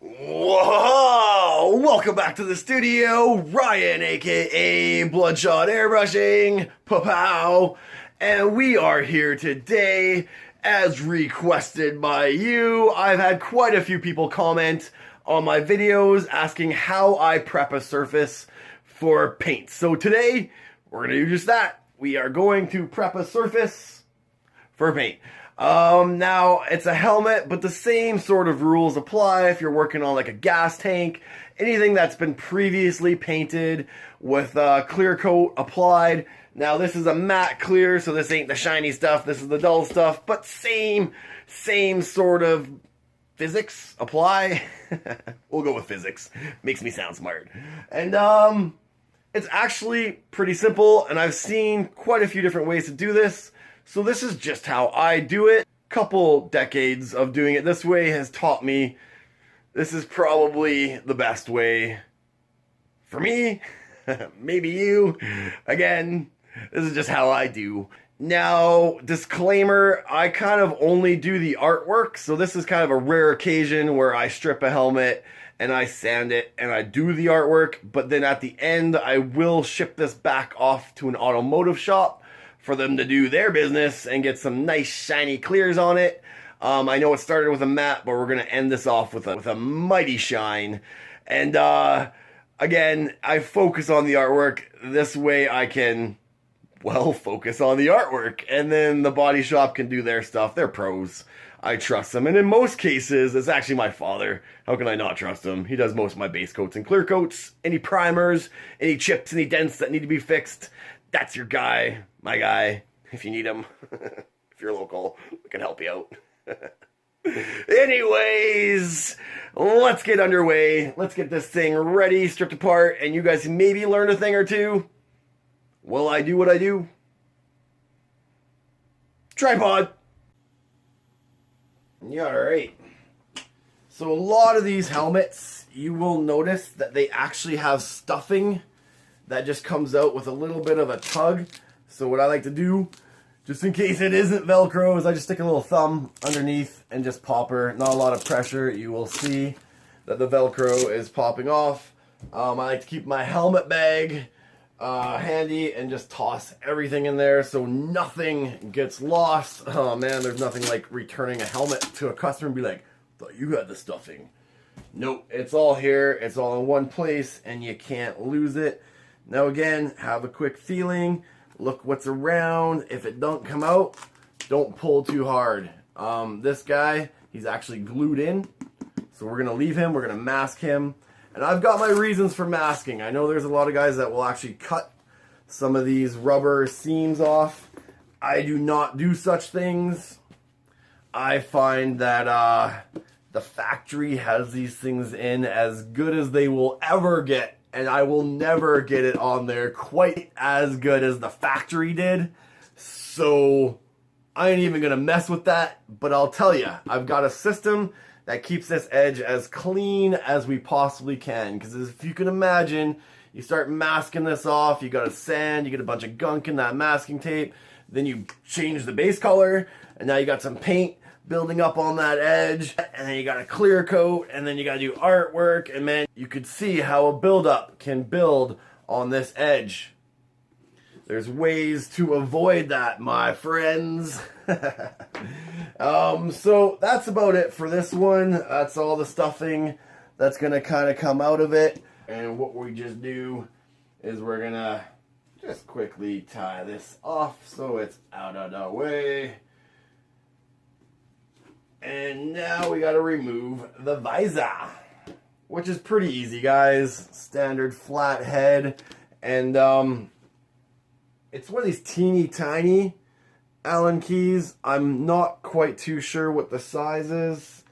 Whoa! Welcome back to the studio, Ryan A.K.A BloodShot Airbrushing, pow, and we are here today as requested by you. I've had quite a few people comment on my videos asking how I prep a surface for paint. So today, we're going to do just that. We are going to prep a surface for paint. Now, it's a helmet, but the same sort of rules apply if you're working on like a gas tank, anything that's been previously painted with clear coat applied. Now, this is a matte clear, so this ain't the shiny stuff, this is the dull stuff, but same sort of physics apply. We'll go with physics. Makes me sound smart. And, it's actually pretty simple, and I've seen quite a few different ways to do this. So this is just how I do it. Couple decades of doing it this way has taught me this is probably the best way for me. Maybe you. Again, this is just how I do. Now, disclaimer, I kind of only do the artwork. So this is kind of a rare occasion where I strip a helmet and I sand it and I do the artwork. But then at the end, I will ship this back off to an automotive shop for them to do their business and get some nice shiny clears on it. I know it started with a matte, but we're going to end this off with a mighty shine. And again, I focus on the artwork. This way I can, well, focus on the artwork. And then the body shop can do their stuff. They're pros. I trust them. And in most cases, it's actually my father. How can I not trust him? He does most of my base coats and clear coats. Any primers, any chips, any dents that need to be fixed. That's your guy, my guy, if you need him. If you're local, we can help you out. Anyways, let's get underway. Let's get this thing ready, stripped apart, and you guys maybe learn a thing or two. Will I do what I do? Tripod. Yeah, alright. So a lot of these helmets, you will notice that they actually have stuffing that just comes out with a little bit of a tug. So what I like to do, just in case it isn't Velcro, is I just stick a little thumb underneath and just pop her. Not a lot of pressure. You will see that the Velcro is popping off. I like to keep my helmet bag handy and just toss everything in there so nothing gets lost. Oh man, there's nothing like returning a helmet to a customer and be like, thought you had the stuffing. Nope, it's all here. It's all in one place and you can't lose it. Now again, have a quick feeling, look what's around. If it don't come out, don't pull too hard. This guy, he's actually glued in. So we're gonna leave him, we're gonna mask him. And I've got my reasons for masking. I know there's a lot of guys that will actually cut some of these rubber seams off. I do not do such things. I find that the factory has these things in as good as they will ever get. And I will never get it on there quite as good as the factory did. So I ain't even going to mess with that. But I'll tell you, I've got a system that keeps this edge as clean as we possibly can. Because if you can imagine, you start masking this off, you got a sand, you get a bunch of gunk in that masking tape. Then you change the base color. And now you got some paint building up on that edge, and then you got a clear coat, and then you got to do artwork, and man, you could see how a buildup can build on this edge. There's ways to avoid that, my friends. So that's about it for this one. That's all the stuffing that's going to kind of come out of it, and what we just do is we're going to just quickly tie this off so it's out of the way. And now we got to remove the visor, which is pretty easy, guys. Standard flat head. And it's one of these teeny tiny Allen keys. I'm not quite too sure what the size is.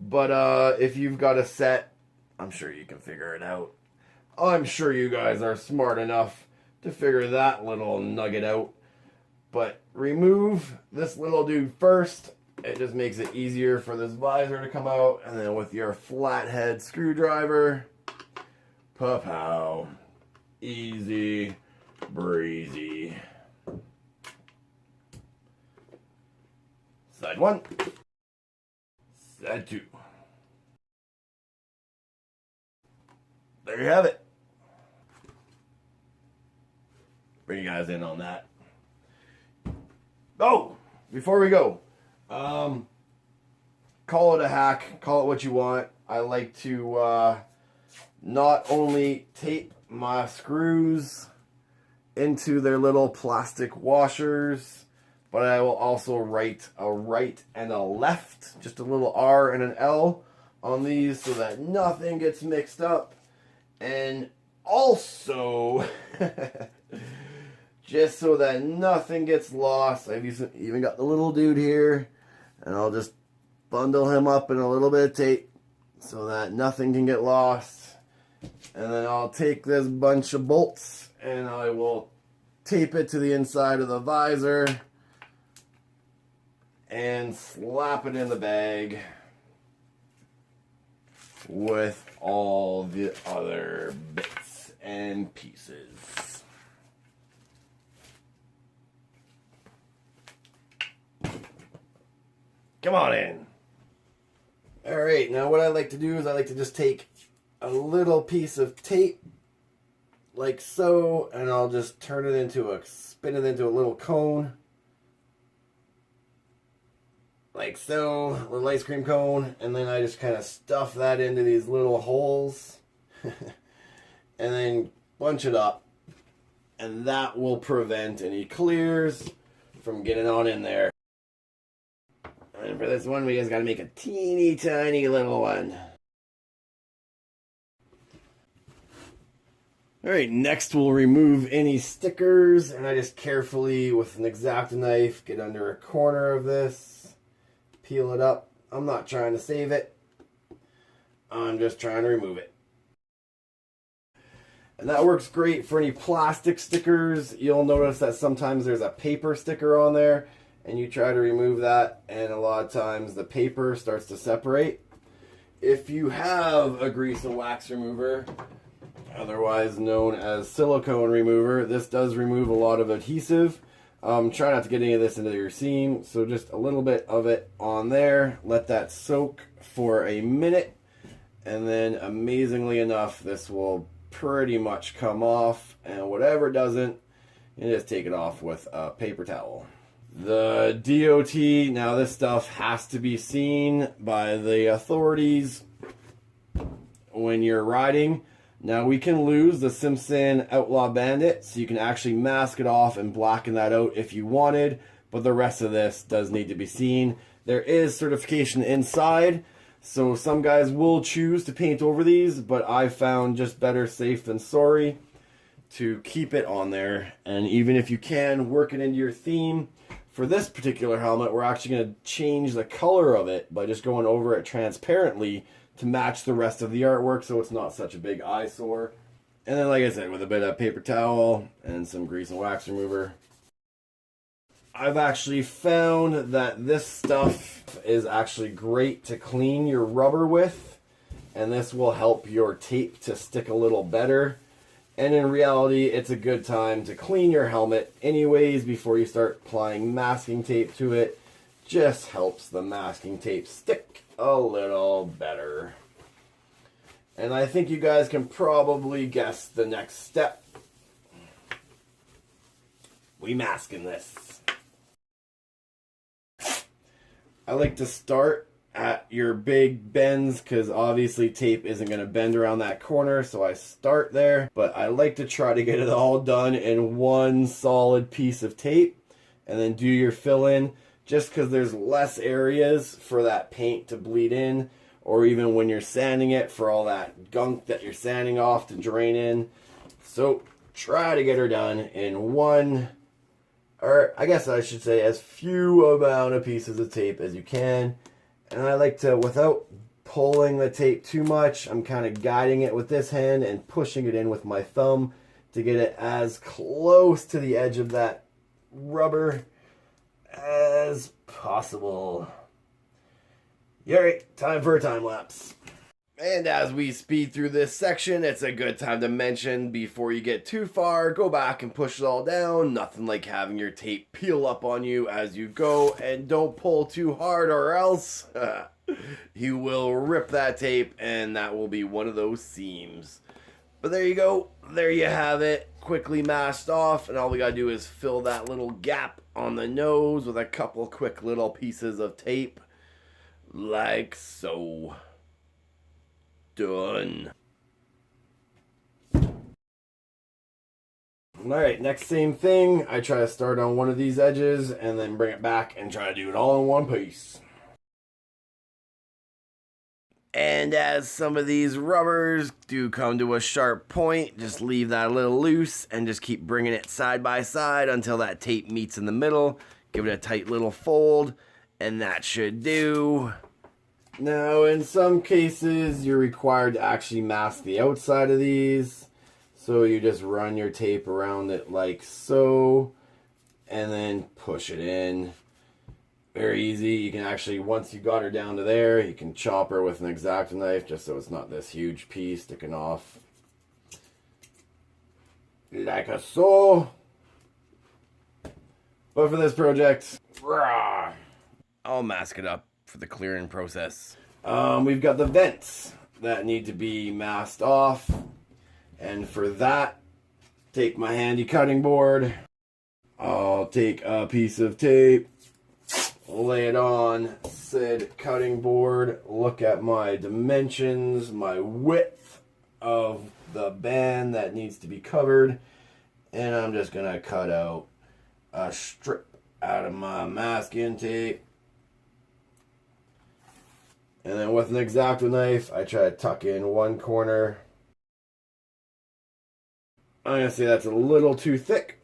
But if you've got a set, I'm sure you can figure it out. I'm sure you guys are smart enough to figure that little nugget out. But remove this little dude first. It just makes it easier for this visor to come out. And then with your flathead screwdriver, pow, easy breezy. Side one, side two. there you have it. Bring you guys in on that. Oh, before we go, call it a hack, call it what you want. I like to not only tape my screws into their little plastic washers, but I will also write a right and a left, just a little R and an L on these so that nothing gets mixed up. And also, just so that nothing gets lost, I've even got the little dude here, and I'll just bundle him up in a little bit of tape so that nothing can get lost. And then I'll take this bunch of bolts and I will tape it to the inside of the visor and slap it in the bag with all the other bits and pieces. Come on in. Alright, now what I like to do is I like to just take a little piece of tape like so, and I'll just spin it into a little cone. Like so, a little ice cream cone, and then I just kind of stuff that into these little holes and then bunch it up, and that will prevent any clears from getting on in there. And for this one, we just gotta make a teeny tiny little one. Alright, next we'll remove any stickers, and I just carefully, with an Xacto knife, get under a corner of this, peel it up. I'm not trying to save it, I'm just trying to remove it. And that works great for any plastic stickers. You'll notice that sometimes there's a paper sticker on there, and you try to remove that, and a lot of times the paper starts to separate. If you have a grease and wax remover, otherwise known as silicone remover, this does remove a lot of adhesive. Try not to get any of this into your seam, so just a little bit of it on there. Let that soak for a minute, and then amazingly enough, this will pretty much come off, and whatever doesn't, you just take it off with a paper towel. The DOT, now this stuff has to be seen by the authorities when you're riding. Now we can lose the Simpson Outlaw Bandit, so you can actually mask it off and blacken that out if you wanted, but the rest of this does need to be seen. There is certification inside, so some guys will choose to paint over these, but I found just better safe than sorry to keep it on there. And even if you can, work it into your theme. For this particular helmet, we're actually going to change the color of it by just going over it transparently to match the rest of the artwork so it's not such a big eyesore. And then, like I said, with a bit of paper towel and some grease and wax remover. I've actually found that this stuff is actually great to clean your rubber with, and this will help your tape to stick a little better. And in reality, it's a good time to clean your helmet anyways before you start applying masking tape to it. Just helps the masking tape stick a little better. And I think you guys can probably guess the next step. We masking this. I like to start at your big bends because obviously tape isn't going to bend around that corner, so I start there. But I like to try to get it all done in one solid piece of tape and then do your fill in, just because there's less areas for that paint to bleed in, or even when you're sanding it for all that gunk that you're sanding off to drain in. So try to get her done in one, or I guess I should say as few amount of pieces of tape as you can. And I like to, without pulling the tape too much, I'm kind of guiding it with this hand and pushing it in with my thumb to get it as close to the edge of that rubber as possible. Alright, time for a time lapse. And as we speed through this section, it's a good time to mention, before you get too far, go back and push it all down. Nothing like having your tape peel up on you as you go, and don't pull too hard or else you will rip that tape and that will be one of those seams. But there you go. There you have it. Quickly masked off. And all we got to do is fill that little gap on the nose with a couple quick little pieces of tape. Like so. Done. Alright, next same thing. I try to start on one of these edges and then bring it back and try to do it all in one piece. And as some of these rubbers do come to a sharp point, just leave that a little loose and just keep bringing it side by side until that tape meets in the middle. Give it a tight little fold, and that should do. Now, in some cases, you're required to actually mask the outside of these. So you just run your tape around it like so, and then push it in. Very easy. You can actually, once you got her down to there, you can chop her with an Xacto knife just so it's not this huge piece sticking off. Like a so. But for this project, I'll mask it up for the clearing process. We've got the vents that need to be masked off. And for that, take my handy cutting board. I'll take a piece of tape, lay it on said cutting board, look at my dimensions, my width of the band that needs to be covered, and I'm just going to cut out a strip out of my masking tape. And then with an X-Acto knife, I try to tuck in one corner. I'm going to say that's a little too thick,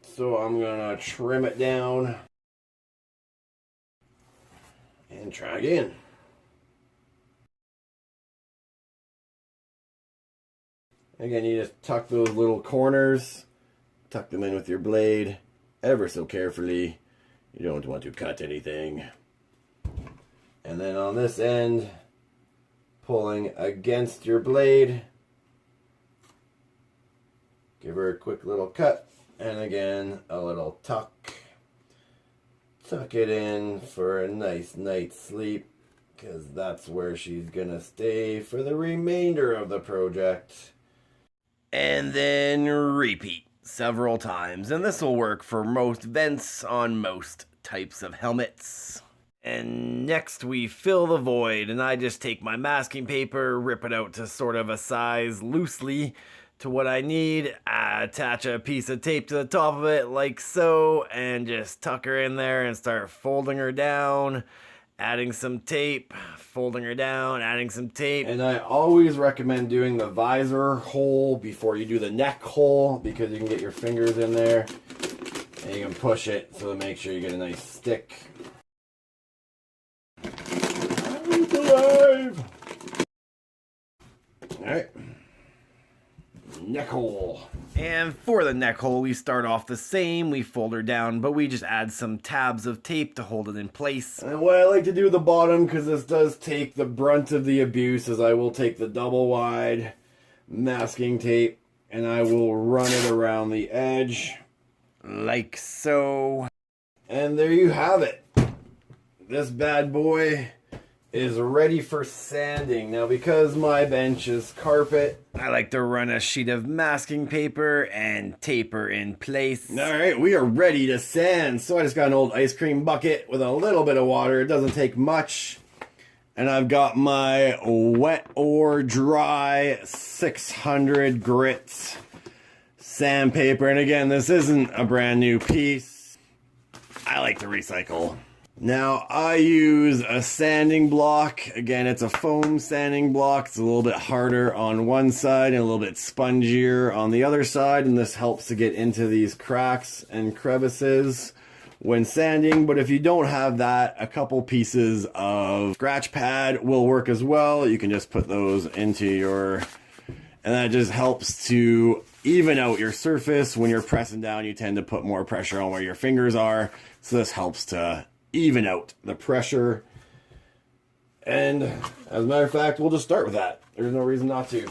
so I'm going to trim it down and try again. Again, you just tuck those little corners, tuck them in with your blade ever so carefully. You don't want to cut anything. And then on this end, pulling against your blade, give her a quick little cut, and again, a little tuck. Tuck it in for a nice night's sleep, because that's where she's going to stay for the remainder of the project. And then repeat several times, and this will work for most vents on most types of helmets. And next we fill the void, and I just take my masking paper, rip it out to sort of a size loosely to what I need, attach a piece of tape to the top of it like so, and just tuck her in there and start folding her down, adding some tape, folding her down, adding some tape. And I always recommend doing the visor hole before you do the neck hole, because you can get your fingers in there and you can push it so to make sure you get a nice stick. Alive! Alright. Neck hole. And for the neck hole, we start off the same. We fold her down, but we just add some tabs of tape to hold it in place. And what I like to do at the bottom, because this does take the brunt of the abuse, is I will take the double wide masking tape and I will run it around the edge like so. And there you have it. This bad boy is ready for sanding. Now, because my bench is carpet, I like to run a sheet of masking paper and tape her in place. Alright, we are ready to sand. So I just got an old ice cream bucket with a little bit of water. It doesn't take much. And I've got my wet or dry 600 grit sandpaper. And again, this isn't a brand new piece. I like to recycle. Now, I use a sanding block. Again, it's a foam sanding block. It's a little bit harder on one side and a little bit spongier on the other side, and this helps to get into these cracks and crevices when sanding. But if you don't have that, a couple pieces of scratch pad will work as well. You can just put those into your... and that just helps to even out your surface. When you're pressing down, you tend to put more pressure on where your fingers are, so this helps to even out the pressure. And as a matter of fact, we'll just start with that. There's no reason not to.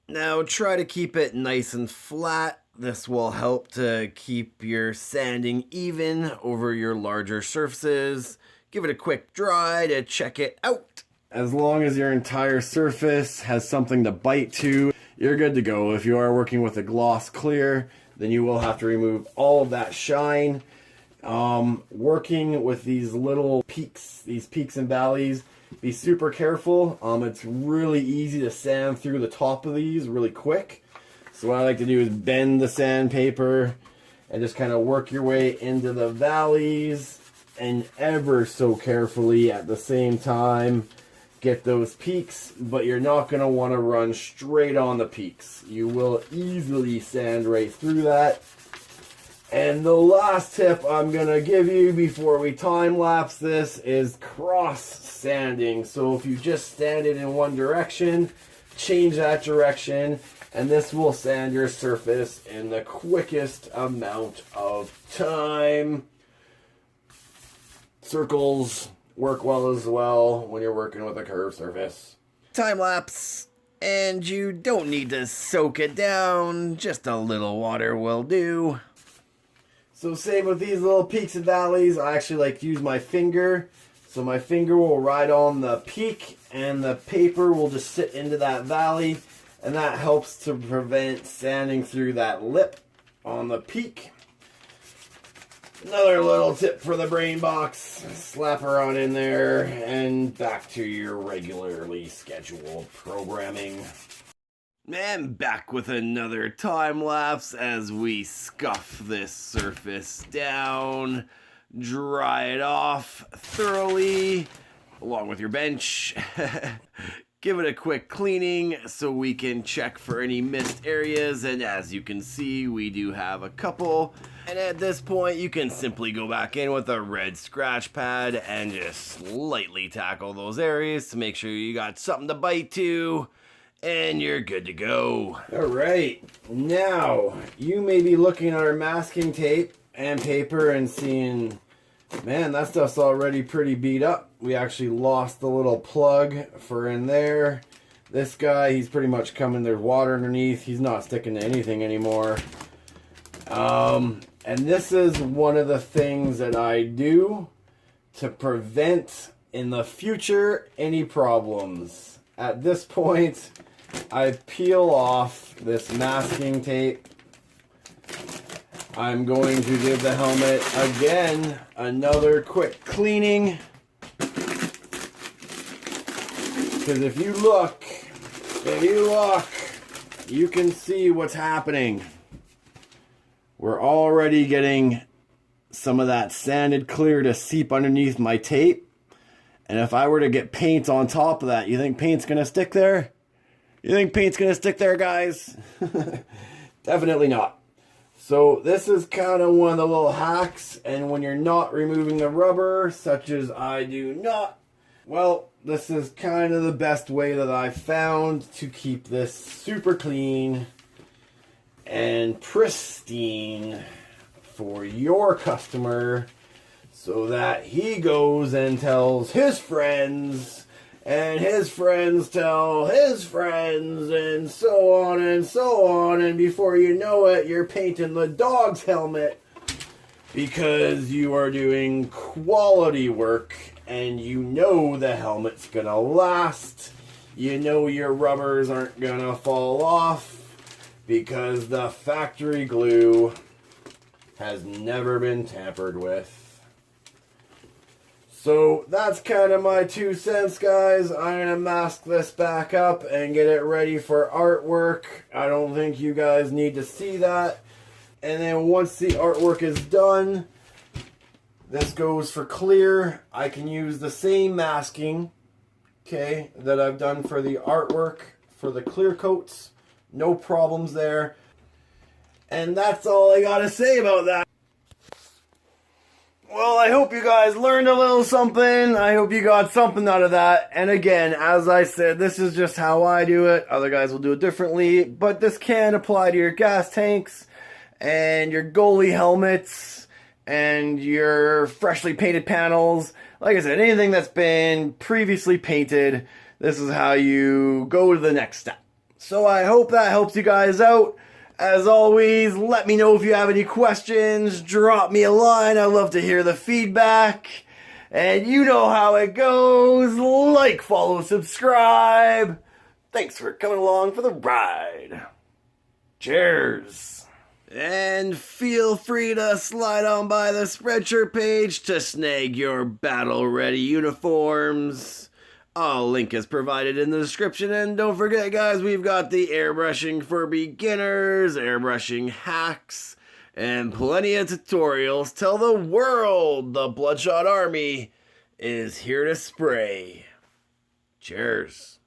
Now try to keep it nice and flat. This will help to keep your sanding even over your larger surfaces. Give it a quick dry to check it out. As long as your entire surface has something to bite to, you're good to go. If you are working with a gloss clear, then you will have to remove all of that shine. Working with these little peaks, these peaks and valleys, be super careful. It's really easy to sand through the top of these really quick. So what I like to do is bend the sandpaper and just kind of work your way into the valleys, and ever so carefully at the same time get those peaks, but you're not going to want to run straight on the peaks. You will easily sand right through that. And the last tip I'm going to give you before we time-lapse this is cross-sanding. So if you just sand it in one direction, change that direction, and this will sand your surface in the quickest amount of time. Circles work well as well when you're working with a curved surface. Time-lapse, and you don't need to soak it down, just a little water will do. So same with these little peaks and valleys, I actually like to use my finger. So my finger will ride on the peak and the paper will just sit into that valley, and that helps to prevent sanding through that lip on the peak. Another little tip for the brain box, slap her on in there and back to your regularly scheduled programming. And back with another time lapse as we scuff this surface down, dry it off thoroughly along with your bench. Give it a quick cleaning so we can check for any missed areas, and as you can see, we do have a couple. And at this point, you can simply go back in with a red scratch pad and just lightly tackle those areas to make sure you got something to bite to. And you're good to go. Alright, now you may be looking at our masking tape and paper and seeing, man, that stuff's already pretty beat up. We actually lost the little plug for in there. This guy, he's pretty much coming, there's water underneath. He's not sticking to anything anymore. And this is one of the things that I do to prevent in the future any problems. At this point, I peel off this masking tape. I'm going to give the helmet again another quick cleaning. Because if you look, you can see what's happening. We're already getting some of that sanded clear to seep underneath my tape. And if I were to get paint on top of that, you think paint's going to stick there? You think paint's going to stick there, guys? Definitely not. So this is kind of one of the little hacks, and when you're not removing the rubber, such as I do not, well, this is kind of the best way that I've found to keep this super clean and pristine for your customer, so that he goes and tells his friends, and his friends tell his friends, and so on and so on, and before you know it, you're painting the dog's helmet because you are doing quality work, and you know the helmet's gonna last. You know your rubbers aren't gonna fall off because the factory glue has never been tampered with. So that's kind of my 2 cents, guys. I'm going to mask this back up and get it ready for artwork. I don't think you guys need to see that. And then once the artwork is done, this goes for clear. I can use the same masking, okay, that I've done for the artwork for the clear coats. No problems there. And that's all I got to say about that. Well, I hope you guys learned a little something. I hope you got something out of that. And again, as I said, this is just how I do it. Other guys will do it differently. But this can apply to your gas tanks and your goalie helmets and your freshly painted panels. Like I said, anything that's been previously painted, this is how you go to the next step. So I hope that helps you guys out. As always, let me know if you have any questions. Drop me a line. I love to hear the feedback. And you know how it goes. Like, follow, subscribe. Thanks for coming along for the ride. Cheers. And feel free to slide on by the Spreadshirt page to snag your battle-ready uniforms. A link is provided in the description, and don't forget, guys, we've got the airbrushing for beginners, airbrushing hacks, and plenty of tutorials. Tell the world the BloodShot Army is here to spray. Cheers.